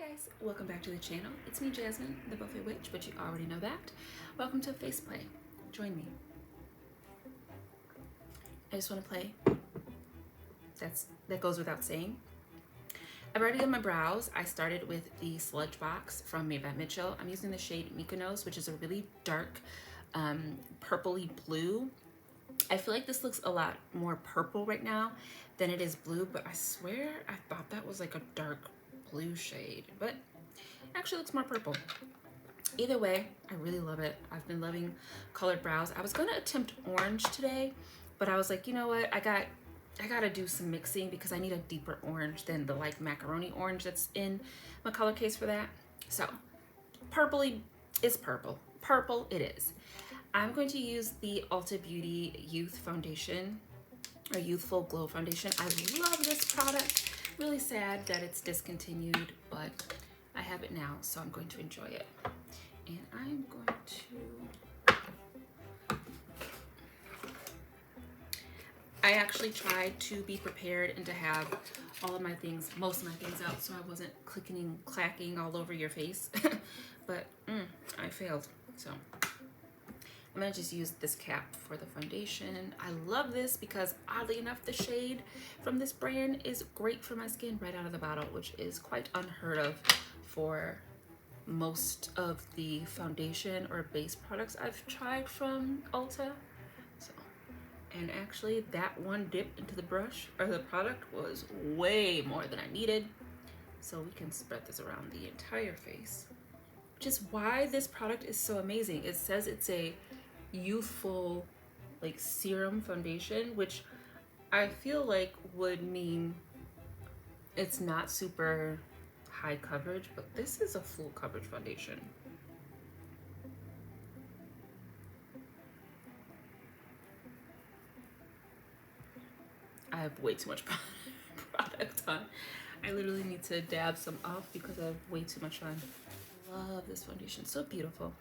guys, welcome back to the channel. It's me, Jasmine, the Buffet Witch, but you already know that. Welcome to Face Play. Join me. I just want to play. That goes without saying. I've already done my brows. I started with the Sludge Box from Made by Mitchell. I'm using the shade Mykonos, which is a really dark purpley blue. I feel like this looks a lot more purple right now than it is blue, but I swear I thought that was like a dark blue shade, but it actually looks more purple. Either way, I really love it. I've been loving colored brows. I was gonna attempt orange today, but I was like, you know what? I gotta do some mixing because I need a deeper orange than the like macaroni orange that's in my color case for that. So purpley is purple. Purple it is. I'm going to use the Ulta Beauty Youth Foundation or Youthful Glow Foundation. I love this product. Really sad that it's discontinued, but I have it now, so I'm going to enjoy it. And I'm going to... I actually tried to be prepared and to have all of my things, most of my things out, so I wasn't clicking and clacking all over your face. But I failed, so... I'm gonna just use this cap for the foundation. I love this because oddly enough, the shade from this brand is great for my skin right out of the bottle, which is quite unheard of for most of the foundation or base products I've tried from Ulta. So, and actually that one dip into the brush or the product was way more than I needed. So we can spread this around the entire face, which is why this product is so amazing. It says it's a youthful like serum foundation, which I feel like would mean it's not super high coverage, but this is a full coverage foundation. I have way too much product on. I literally need to dab some off because I have way too much on. Love this foundation, so beautiful.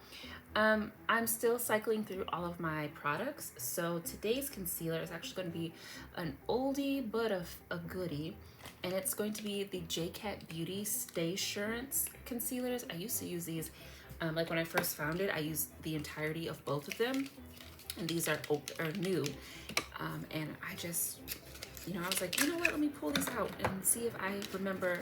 I'm still cycling through all of my products, so today's concealer is actually going to be an oldie but a goodie, and it's going to be the JCat Beauty Stay Assurance concealers. I used to use these like when I first found it. I used the entirety of both of them, and these are new, and I just, you know, I was like, you know what, let me pull these out and see if I remember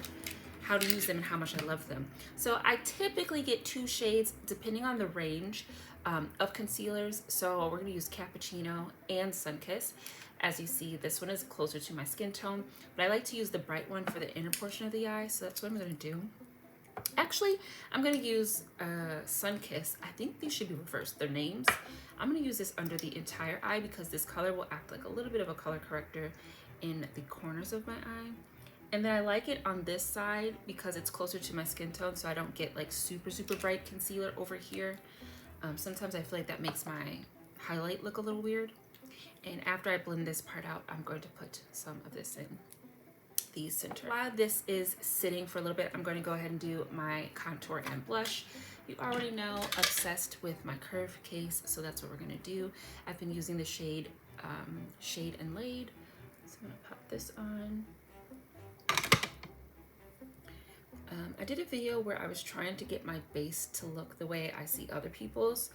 how to use them and how much I love them. So I typically get 2 shades depending on the range of concealers. So we're gonna use Cappuccino and Sunkissed. As you see, this one is closer to my skin tone, but I like to use the bright one for the inner portion of the eye, so that's what I'm gonna do. Actually, I'm gonna use Sunkissed. I think these should be reversed, their names. I'm gonna use this under the entire eye because this color will act like a little bit of a color corrector in the corners of my eye. And then I like it on this side because it's closer to my skin tone, so I don't get like super bright concealer over here. Sometimes I feel like that makes my highlight look a little weird. And after I blend this part out, I'm going to put some of this in the center. While this is sitting for a little bit, I'm going to go ahead and do my contour and blush. You already know, obsessed with my curve case, so that's what we're going to do. I've been using the shade Shade and Laid, so I'm going to pop this on. I did a video where I was trying to get my base to look the way I see other people's,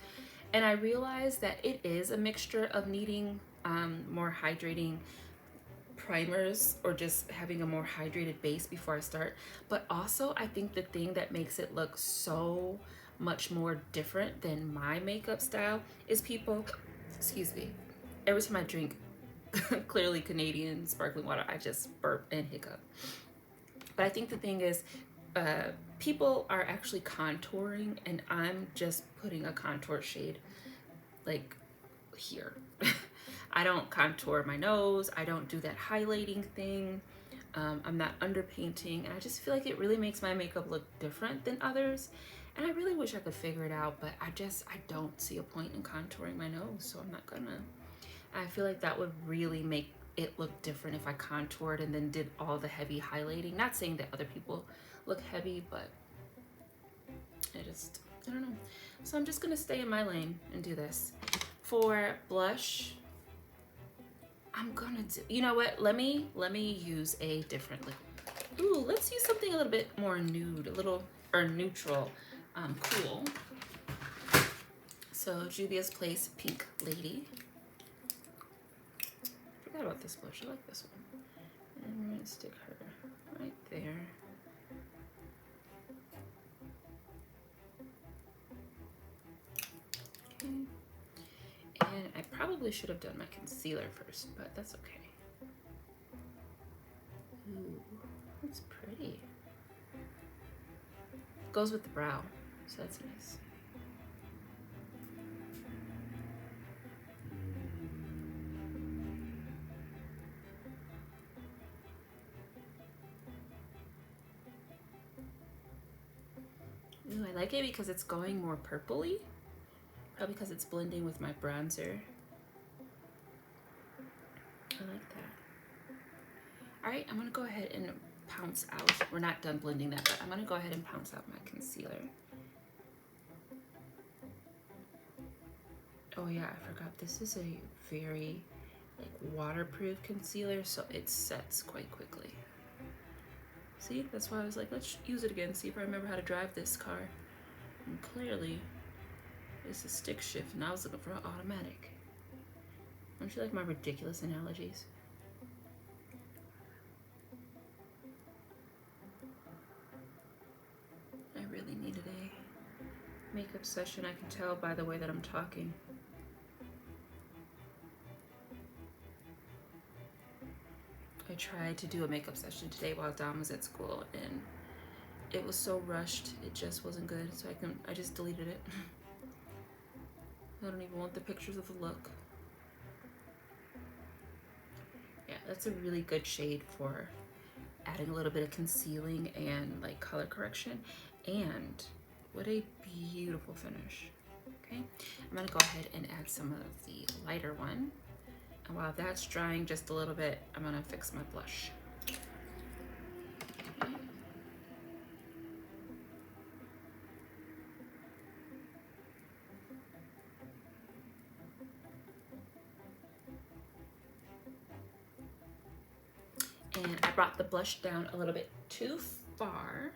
and I realized that it is a mixture of needing more hydrating primers or just having a more hydrated base before I start. But also I think the thing that makes it look so much more different than my makeup style is people, excuse me, every time I drink clearly Canadian sparkling water, I just burp and hiccup. But I think the thing is, people are actually contouring and I'm just putting a contour shade like here. I don't contour my nose. I don't do that highlighting thing. I'm not underpainting, and I just feel like it really makes my makeup look different than others. And I really wish I could figure it out, but I don't see a point in contouring my nose, so I'm not gonna. I feel like that would really make it look different if I contoured and then did all the heavy highlighting. Not saying that other people look heavy, but I don't know. So I'm just gonna stay in my lane and do this. For blush, I'm gonna do, you know what, let me use a different liquid. Ooh, let's use something a little bit more nude, a little, or neutral, cool. So Juvia's Place Pink Lady. I forgot about this blush, I like this one. And we're gonna stick her right there. Okay. And I probably should have done my concealer first, but that's okay. Ooh, that's pretty. Goes with the brow, so that's nice. Ooh, I like it because it's going more purpley. Probably because it's blending with my bronzer. I like that. All right, I'm gonna go ahead and pounce out. We're not done blending that, but I'm gonna go ahead and pounce out my concealer. Oh yeah, I forgot. This is a very waterproof concealer, so it sets quite quickly. See, that's why I was like, let's use it again, see if I remember how to drive this car. And clearly, it's a stick shift, and I was looking for an automatic. Don't you like my ridiculous analogies? I really needed a makeup session. I can tell by the way that I'm talking. I tried to do a makeup session today while Dom was at school, and it was so rushed, it just wasn't good, so I just deleted it. I don't even want the pictures of the look. Yeah, that's a really good shade for adding a little bit of concealing and like color correction, and what a beautiful finish. Okay, I'm gonna go ahead and add some of the lighter one, and while that's drying just a little bit, I'm gonna fix my blush. Okay. And I brought the blush down a little bit too far.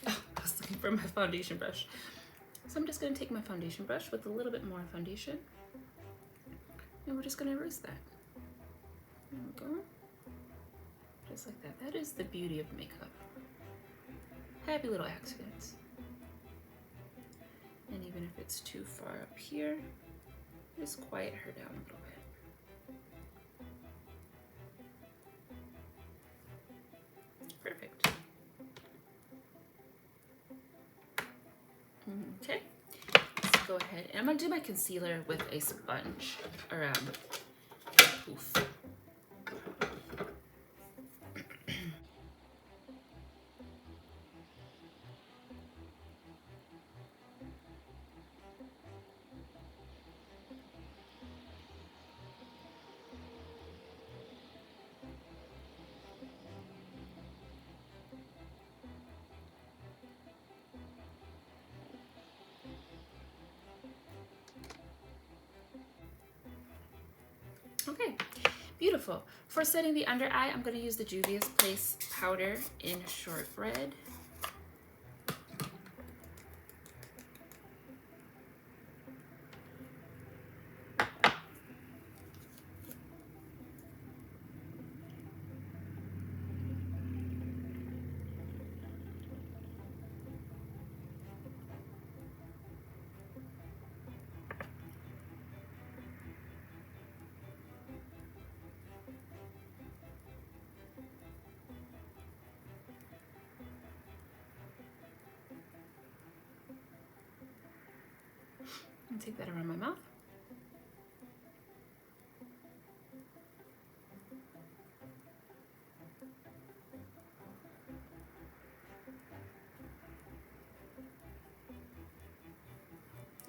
Oh, I was looking for my foundation brush. So I'm just gonna take my foundation brush with a little bit more foundation, and we're just gonna erase that. There we go. Just like that. That is the beauty of makeup. Happy little accidents. And even if it's too far up here, just quiet her down a little bit. Perfect. Okay, let's go ahead. And I'm gonna do my concealer with a sponge around poof. Okay, beautiful. For setting the under eye, I'm going to use the Juvia's Place powder in Shortbread. And take that around my mouth.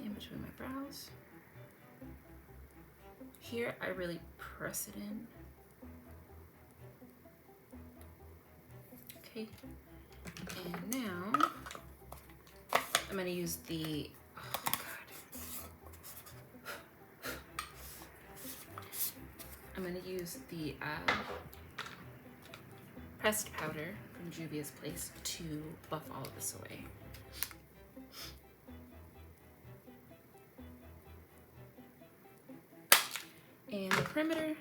In between my brows. Here, I really press it in. Okay, and now I'm gonna use the, oh God. I'm going to use the pressed powder from Juvia's Place to buff all of this away. And the perimeter,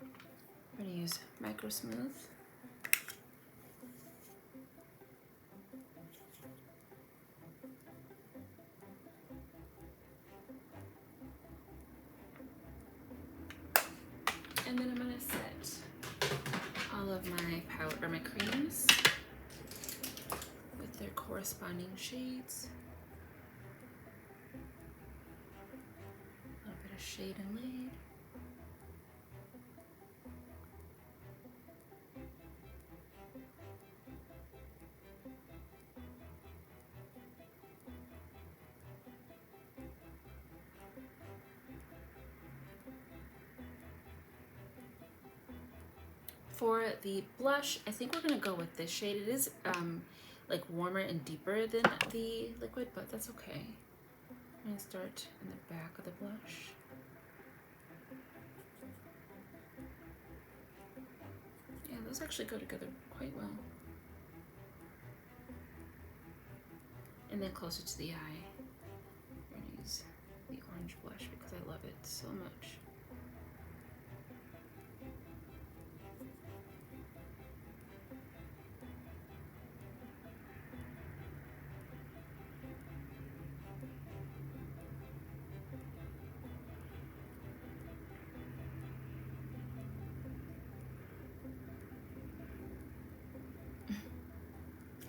I'm going to use Micro Smooth. And then I'm going to set all of my powder, or my creams with their corresponding shades. A little bit of Shade and Laid. For the blush, I think we're gonna go with this shade. It is like warmer and deeper than the liquid, but that's okay. I'm gonna start in the back of the blush. Yeah, those actually go together quite well. And then closer to the eye, I'm gonna use the orange blush because I love it so much.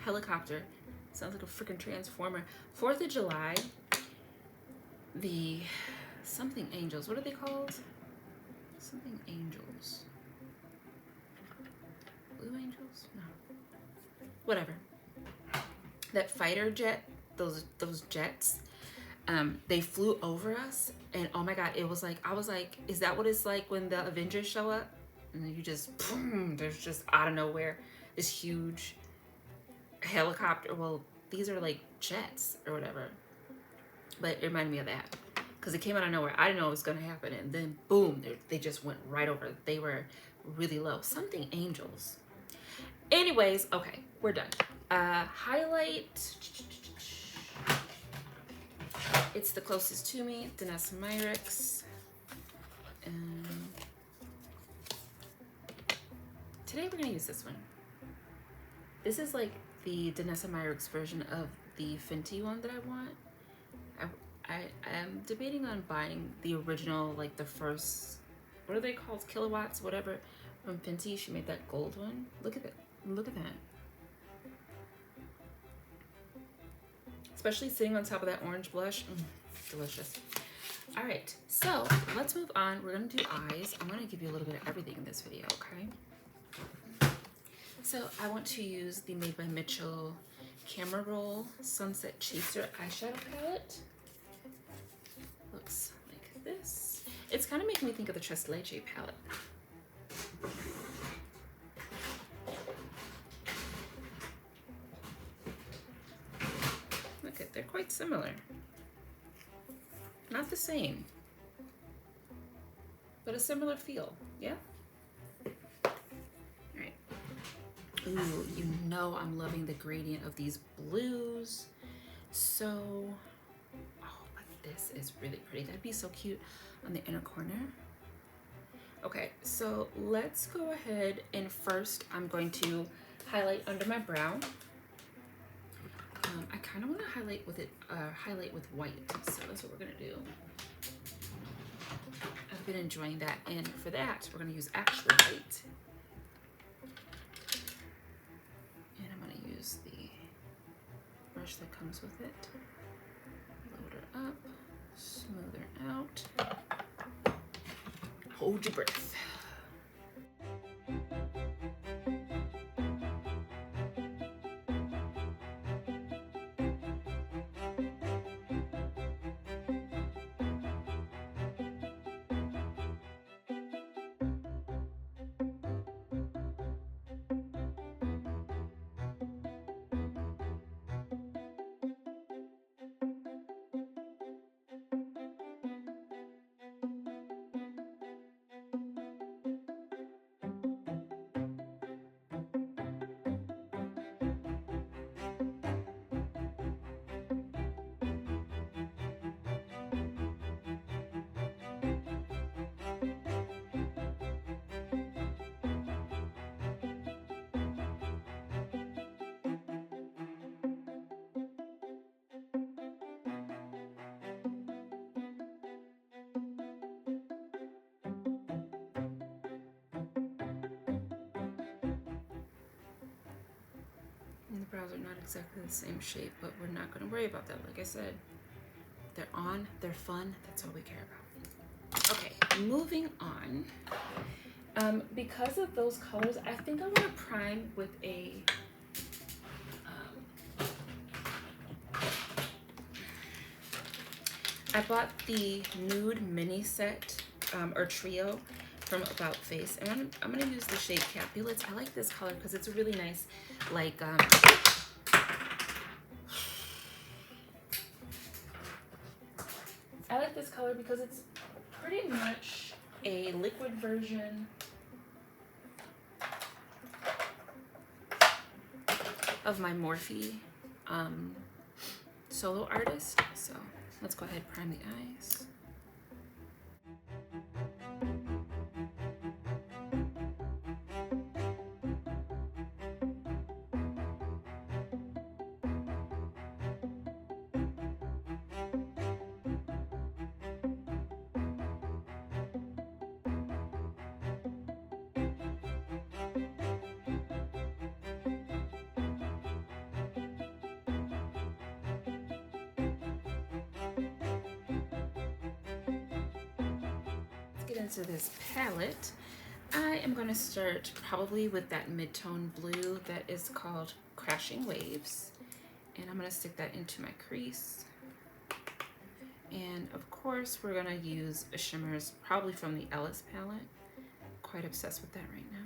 Helicopter. Sounds like a freaking transformer. 4th of July, the something angels. What are they called? Something angels. Blue angels? No. Whatever. That fighter jet, those jets, they flew over us, and oh my god, it was like, I was like, is that what it's like when the Avengers show up? And then you just, boom, there's just out of nowhere this huge helicopter. Well, these are like jets or whatever, but it reminded me of that because it came out of nowhere. I didn't know it was gonna happen, and then boom, they just went right over. They were really low. Something angels. Anyways, okay, we're done. Highlight. It's the closest to me, Danessa Myricks. Today we're gonna use this one. This is like the Danessa Myricks version of the Fenty one that I want. I am debating on buying the original, like the first, what are they called? Kilowatts, whatever, from Fenty. She made that gold one. Look at that. Look at that. Especially sitting on top of that orange blush. Delicious. All right, so let's move on. We're gonna do eyes. I'm gonna give you a little bit of everything in this video, okay? So I want to use the Made by Mitchell Camera Roll Sunset Chaser eyeshadow palette. Looks like this. It's kind of making me think of the Tres Leche palette. Look at, they're quite similar. Not the same, but a similar feel, yeah? All right. Ooh, you know I'm loving the gradient of these blues. So, oh, but this is really pretty. That'd be so cute on the inner corner. Okay, so let's go ahead and first I'm going to highlight under my brow. I kind of want to highlight with white, so that's what we're gonna do. I've been enjoying that, and for that we're gonna use actual white. And I'm gonna use the brush that comes with it. Load her up, smooth her out. Hold your breath. not exactly the same shape, but we're not gonna worry about that. Like I said, they're on, they're fun, that's all we care about. Okay, moving on. Because of those colors, I think I wanna prime with a, I bought the nude mini set, or trio from About Face, and I'm gonna use the shade Capulets. I like this color because it's a really nice, like, I like this color because it's pretty much a liquid version of my Morphe Solo Artist. So let's go ahead and prime the eyes. Get into this palette. I am going to start probably with that mid-tone blue that is called Crashing Waves, and I'm going to stick that into my crease. And of course we're going to use shimmers probably from the Ellis palette. Quite obsessed with that right now.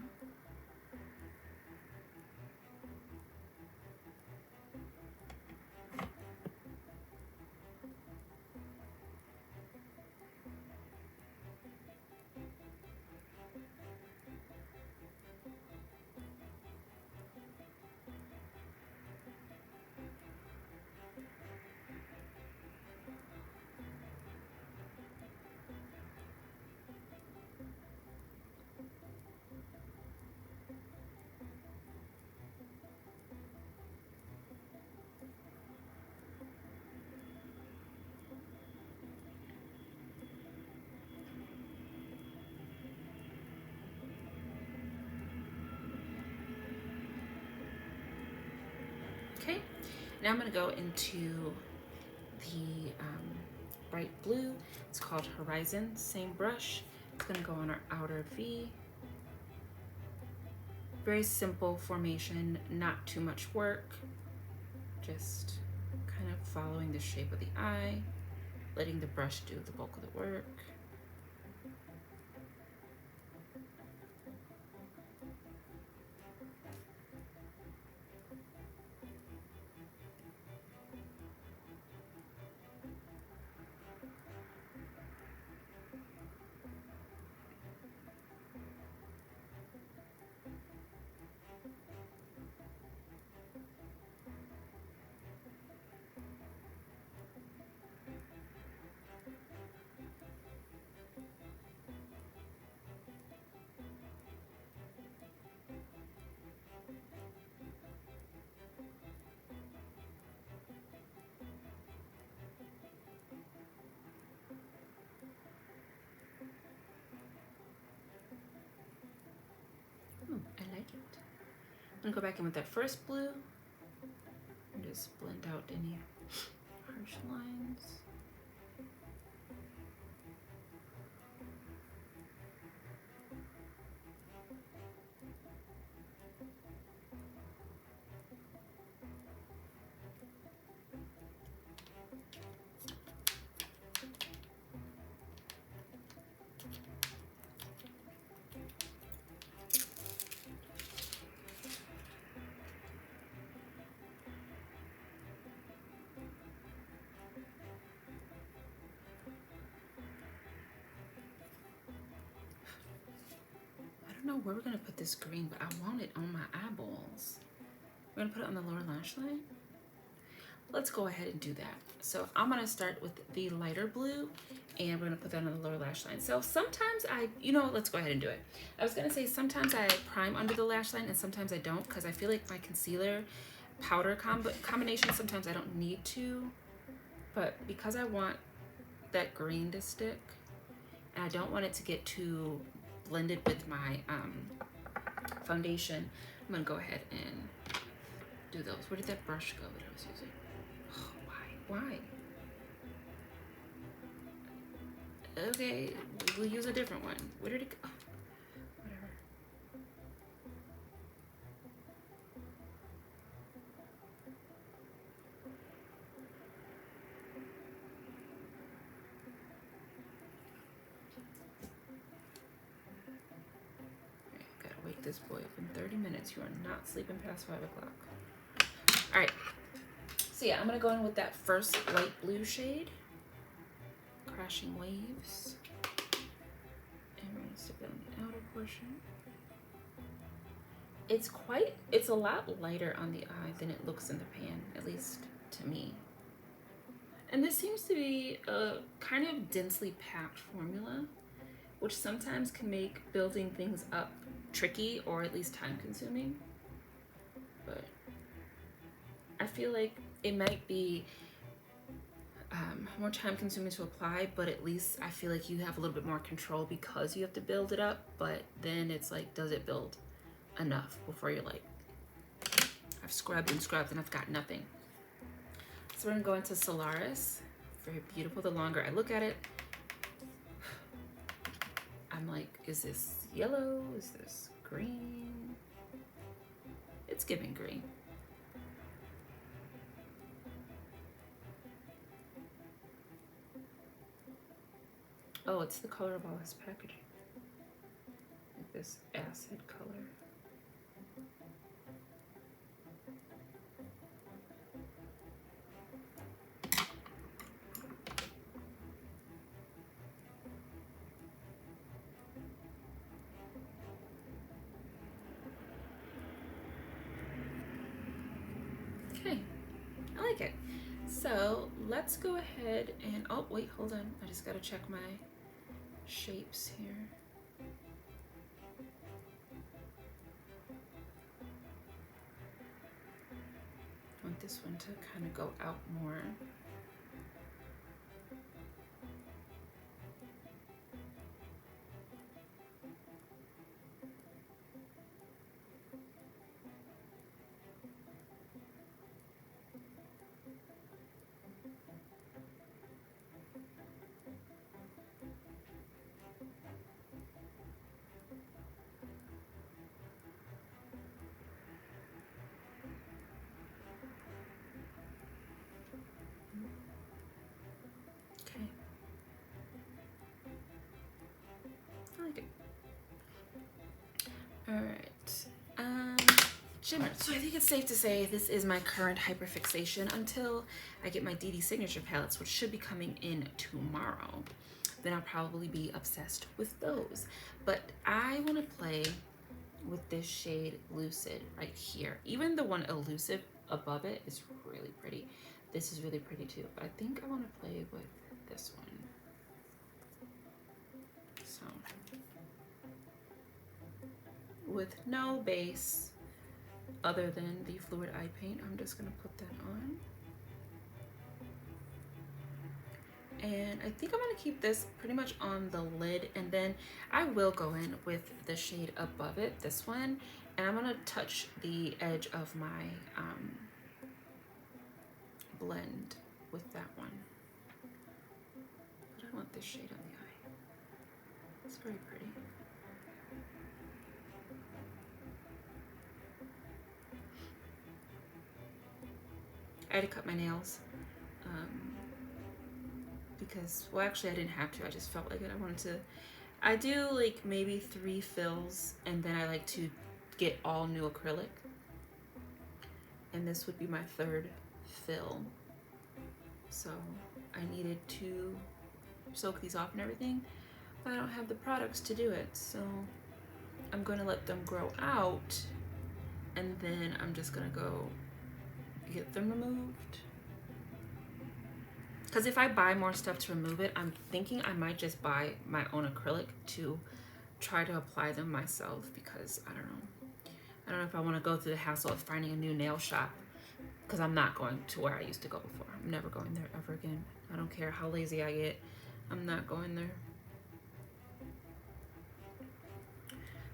Okay, now I'm going to go into the bright blue. It's called Horizon, same brush. It's going to go on our outer V. Very simple formation, not too much work. Just kind of following the shape of the eye, letting the brush do the bulk of the work. I like it. I'm gonna go back in with that first blue and just blend out any harsh lines. I don't know where we're gonna put this green, but I want it on my eyeballs. We're gonna put it on the lower lash line. Let's go ahead and do that. So I'm gonna start with the lighter blue and we're gonna put that on the lower lash line. So sometimes let's go ahead and do it. I was gonna say sometimes I prime under the lash line and sometimes I don't, because I feel like my concealer powder combination, sometimes I don't need to, but because I want that green to stick and I don't want it to get too blended with my foundation, I'm gonna go ahead and do those. Where did that brush go that I was using? Oh, why? Okay, we'll use a different one. Where did it go? Oh, whatever. Okay, gotta wake this boy up in 30 minutes. You are not sleeping past 5 o'clock. All right. So yeah, I'm gonna go in with that first light blue shade, Crashing Waves. And we're gonna stick it on the outer portion. It's a lot lighter on the eye than it looks in the pan, at least to me. And this seems to be a kind of densely packed formula, which sometimes can make building things up tricky or at least time consuming. But I feel like it might be more time consuming to apply, but at least I feel like you have a little bit more control because you have to build it up. But then it's like, does it build enough before you're like, I've scrubbed and scrubbed and I've got nothing. So we're gonna go into Solaris. Very beautiful. The longer I look at it, I'm like, is this yellow? Is this green? It's giving green. Oh, it's the color of all his packaging. Like this acid color. Okay, I like it. So let's go ahead and, oh wait, hold on. I just gotta check my shapes here. I want this one to kind of go out more. All right, shimmer. So I think it's safe to say this is my current hyperfixation until I get my DD Signature palettes, which should be coming in tomorrow. Then I'll probably be obsessed with those. But I want to play with this shade Lucid right here. Even the one Elusive above it is really pretty. This is really pretty too, but I think I want to play with this one. So, with no base other than the fluid eye paint, I'm just gonna put that on. And I think I'm gonna keep this pretty much on the lid, and then I will go in with the shade above it, this one, and I'm gonna touch the edge of my blend with that one. But I want this shade on the eye. It's very pretty. I had to cut my nails because, well, actually I didn't have to. I just felt like it. I wanted to. I do like maybe 3 fills, and then I like to get all new acrylic. And this would be my 3rd fill. So I needed to soak these off and everything, but I don't have the products to do it. So I'm going to let them grow out, and then I'm just going to go get them removed. Because if I buy more stuff to remove it, I'm thinking I might just buy my own acrylic to try to apply them myself, because I don't know if I want to go through the hassle of finding a new nail shop, because I'm not going to where I used to go before. I'm never going there ever again. I don't care how lazy I get. I'm not going there.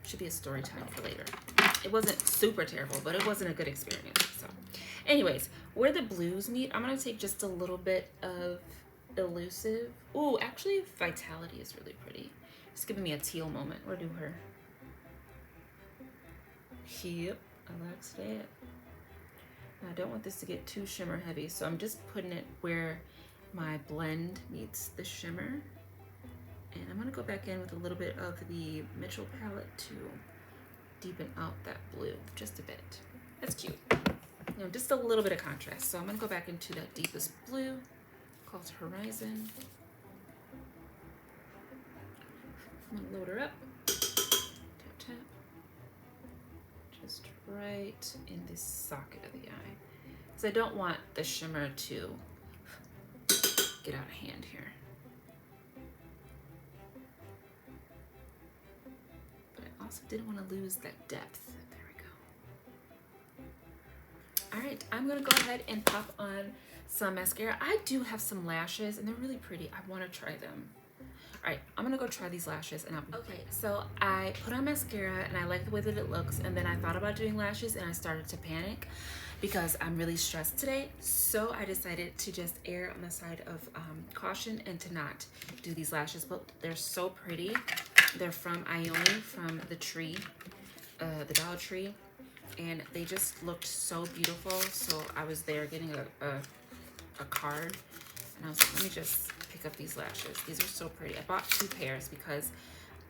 Should be a story time for later. It wasn't super terrible, but it wasn't a good experience. So anyways, where the blues meet, I'm gonna take just a little bit of Elusive. Oh, actually Vitality is really pretty. It's giving me a teal moment. Or do her. Yep, I like that. I don't want this to get too shimmer heavy, so I'm just putting it where my blend meets the shimmer. And I'm gonna go back in with a little bit of the Mitchell palette to deepen out that blue just a bit. That's cute. You know, just a little bit of contrast. So I'm gonna go back into that deepest blue called Horizon. I'm gonna load her up. Tap, tap. Just right in the socket of the eye. So I don't want the shimmer to get out of hand here. But I also didn't want to lose that depth. There we go. All right, I'm gonna go ahead and pop on some mascara. I do have some lashes and they're really pretty. I wanna try them. All right, I'm gonna go try these lashes and I'll be okay. So I put on mascara and I like the way that it looks, and then I thought about doing lashes and I started to panic because I'm really stressed today. So I decided to just err on the side of caution and to not do these lashes, but they're so pretty. They're from Ioni, from the tree, the Dollar Tree, and they just looked so beautiful. So I was there getting a card and I was like, let me just pick up these lashes. These are so pretty. I bought 2 pairs because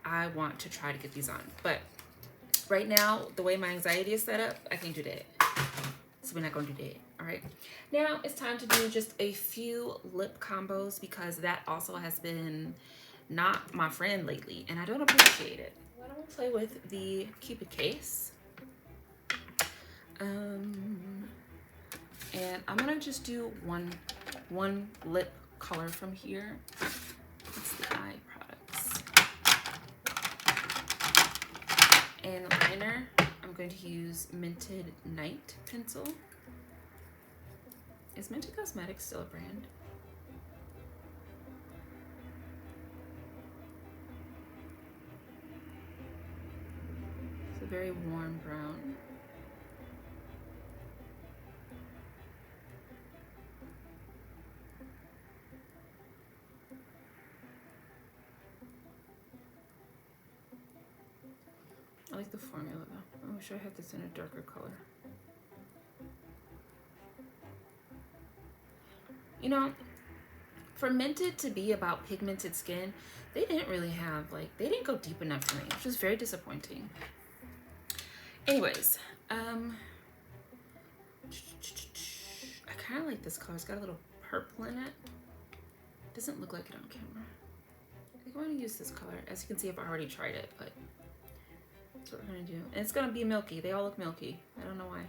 I want to try to get these on. But right now, the way my anxiety is set up, I can't do that. So we're not going to do that. All right. Now it's time to do just a few lip combos because that also has been not my friend lately and I don't appreciate it. Why don't we play with the Cupid case? And I'm gonna just do one lip color from here. It's the Eye Products. And liner, I'm going to use Minted Night pencil. Is Minted Cosmetics still a brand? It's a very warm brown. I like the formula though. I wish I had this in a darker color. You know, for Minted to be about pigmented skin, they didn't really have, like, they didn't go deep enough for me, which was very disappointing. Anyways, I kind of like this color. It's got a little purple in it. Doesn't look like it on camera. I think I want to use this color. As you can see, I've already tried it, but that's what we're gonna do. And it's gonna be milky. They all look milky. I don't know why.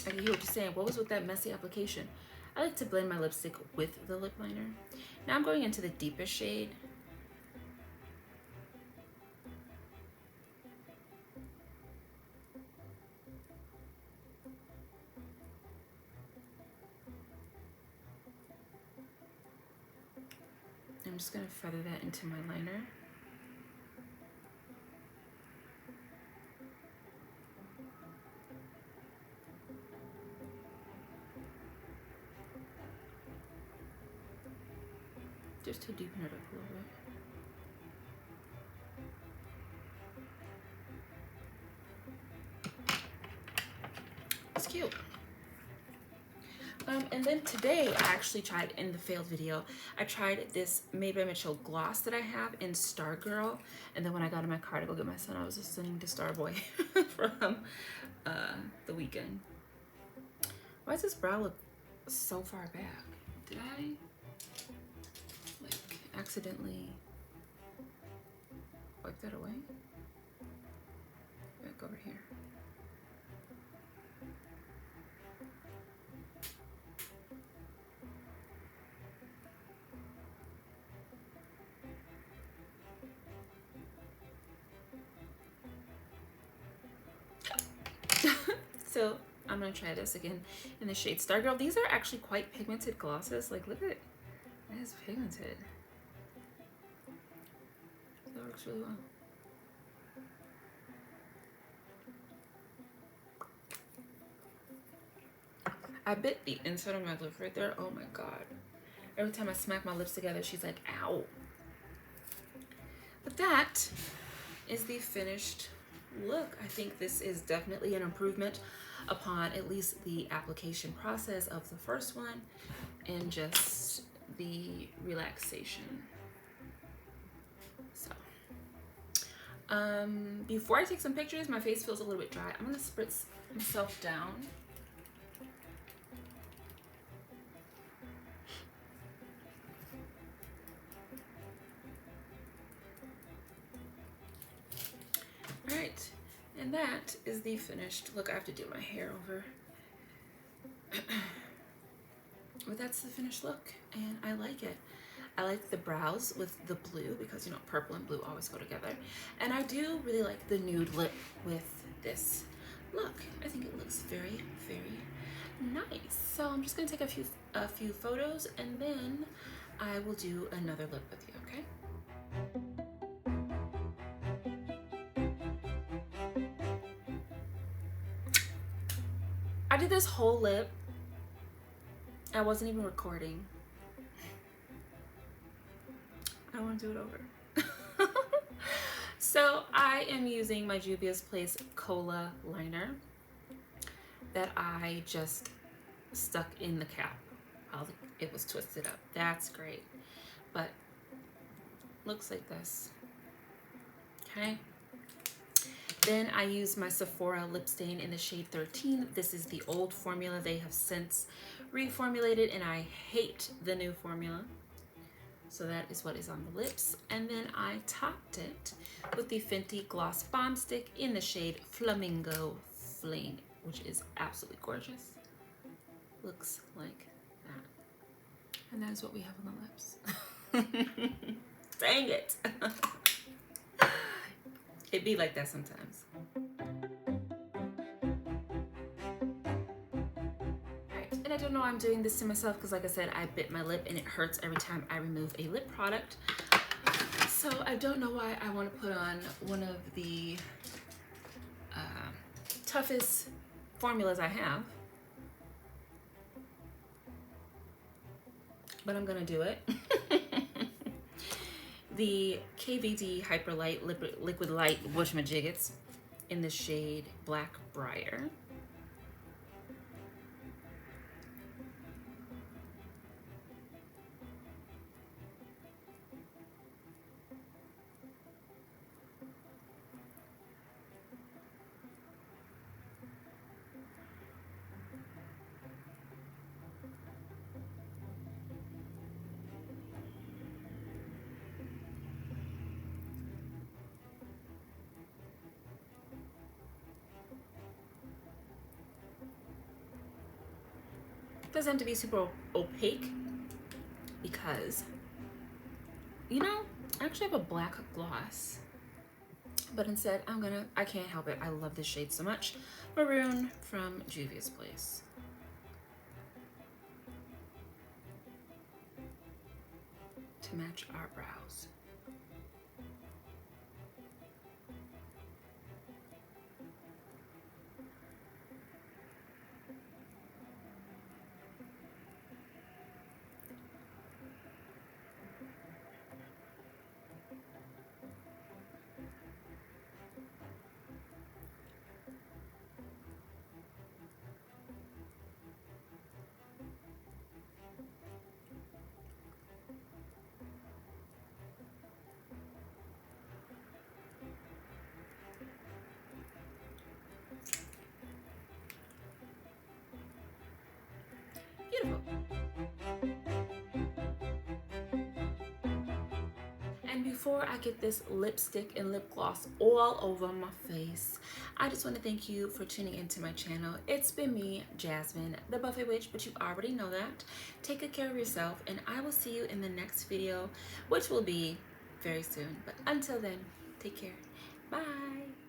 I can hear what you're saying. What was with that messy application? I like to blend my lipstick with the lip liner. Now I'm going into the deepest shade. I'm just gonna feather that into my liner. Just to deepen it up a little bit. It's cute. And then today I actually tried, in the failed video, I tried this Made by Mitchell gloss that I have in Stargirl. And then when I got in my car to go get my son, I was listening to Starboy from The Weeknd. Why does this brow look so far back. Did I like accidentally wipe that away? Back over here. So I'm gonna try this again in the shade Stargirl. These are actually quite pigmented glosses. Like, look at it. It is pigmented. That works really well. I bit the inside of my lip right there. Oh my god. Every time I smack my lips together, she's like, ow. But that is the finished look. I think this is definitely an improvement upon at least the application process of the first one and just the relaxation. So before I take some pictures, my face feels a little bit dry. I'm gonna spritz myself down. All right, and that is the finished look. I have to do my hair over. But that's the finished look, and I like it. I like the brows with the blue because, you know, purple and blue always go together. And I do really like the nude lip with this look. I think it looks very, very nice. So I'm just gonna take a few photos and then I will do another lip with you, okay? I did this whole lip. I wasn't even recording. I want to do it over. So I am using my Juvia's Place Cola liner that I just stuck in the cap while it was twisted up. That's great. But looks like this. Okay. Then I use my Sephora lip stain in the shade 13. This is the old formula. They have since reformulated and I hate the new formula. So that is what is on the lips. And then I topped it with the Fenty Gloss Bomb Stick in the shade Flamingo Fling, which is absolutely gorgeous. Looks like that. And that is what we have on the lips. Dang it. It be like that sometimes. And I don't know why I'm doing this to myself because, like I said, I bit my lip and it hurts every time I remove a lip product. So I don't know why I want to put on one of the toughest formulas I have. But I'm going to do it. The KVD Hyperlight Liquid Light Whatchamajiggets in the shade Black Briar. Doesn't have to be super opaque because, you know, I actually have a black gloss, but instead I can't help it. I love this shade so much. Maroon from Juvia's Place. To match our brows. beautiful. And before I get this lipstick and lip gloss all over my face, I just want to thank you for tuning into my channel. It's been me, Jasmine, the Buffet Witch, but you already know that. Take good care of yourself, and I will see you in the next video, which will be very soon. But until then, take care. Bye.